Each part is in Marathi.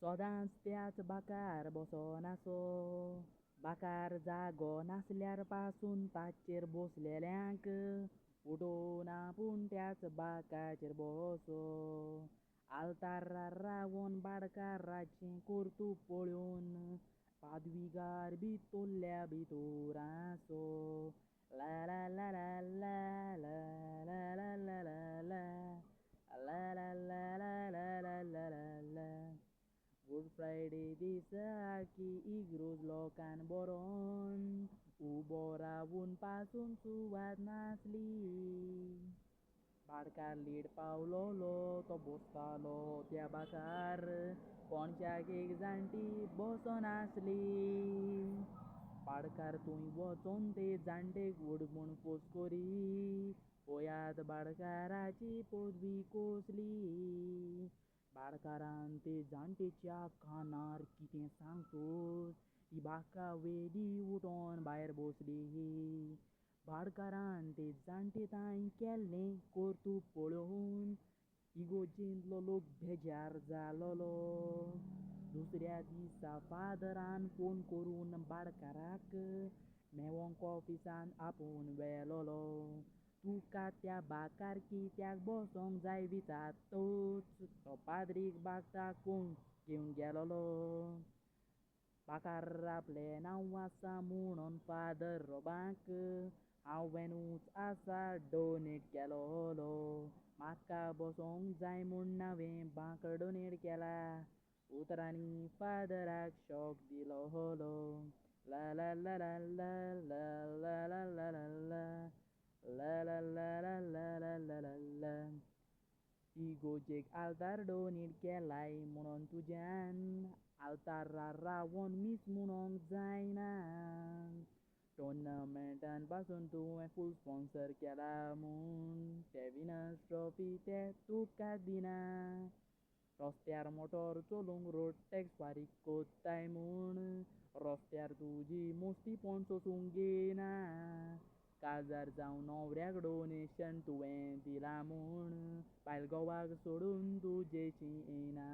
सदांच त्याच बाकार बसनासो. बाकार जागो नासल्यार पासून ताचेर बसलेल्यांक उठोवन आपूण त्याच बाकाचेर बसो. आल्तारार रावोन भाटकाराचें कर्तूब पळोवन पाद्विकार बी तोल्ल्या भितर आसो. ला ला ला ला ला ला ला ला ला ला ला ला ला ला ला ला ला ला ला. गुड फ्रायडे दिसा की इग्रोज लोकान बरोन उबो रावून पासून सुवात नासली. भाटकार लेट पावलोलो तो बसतालो त्या बाकार. कोणशाक एक जाणटी बसनासली. भाटकार थंय वचोन ते जाणटेक उडमूण फस्कोरी. पळयात भाटकाराची पदवी कसली. भाटकारान ते जाणटेच्या कानार कितें सांगतच ती बाका वेली उठोन भायर बसली. भाटकारान ते जाणटे थंय केल्लें कर्तूब पळोवन इगोर्जेंतलो लोक बेजार जालोलो. दुसऱ्या दिसा फादरान फोन करून भाटकाराक मेवोंक ऑफिसान आपोवन व्हेलोलो. तुका त्या बाकार कित्याक बसोंक जाय विचारतच तो पाद्रीक बागताकून घेवन गेलोलो. बाकार आपलें नांव आसा म्हणोन फादर रोबाक हांवेंनूच आसा डोनेट केलोलो. म्हाका बसोंक जाय म्हूण हांवें बांक डोनेट केला. उतरांनी फादराक शॉक दिलोलो. ला ला ला ला ला ला ला ला ला ला ला ला ला ला ला ला ला ला. इगोर्जेक आल्तार डोनेट केलाय म्हणोन तुज्यान आल्तारार रावोन मीस म्हणोंक जायना. टोर्नामेंटान पासून तुवें फूल स्पॉन्सर केला म्हूण ते विनर्स ट्रॉफी ते तुका दिना. रस्त्यार मोटोर चलोवंक रोड टॅक्स फारीक कोत्ताय म्हूण रस्त्यार तुजी मोस्तीपण सोंसूंक घेयना. काजार जावं न्हवऱ्याक डोनेशन तुवें दिलां म्हूण भायल घोवाक सोडून तुजेशी येना.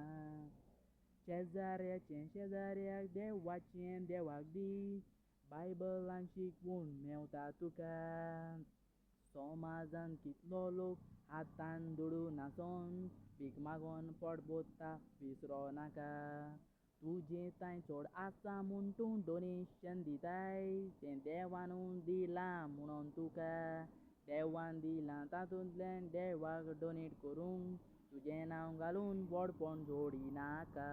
शेजाऱ्याचें शेजाऱ्याक देवाचें देवाक दी. बायबलान शिकवण मेवता तुका. समाजान कितलो लोक हातान दडून आसोन भीक मागोन पोट भरता विसरो नाका. तुजें थंय चड आसा म्हूण तूं डोनेशन दिताय तें देवानूच दिलां म्हणोन तुका. देवान दिलां तातूंतल्यान देवाक डोनेट करूंक तुजें नांव घालून व्हडपण जोडिनाका.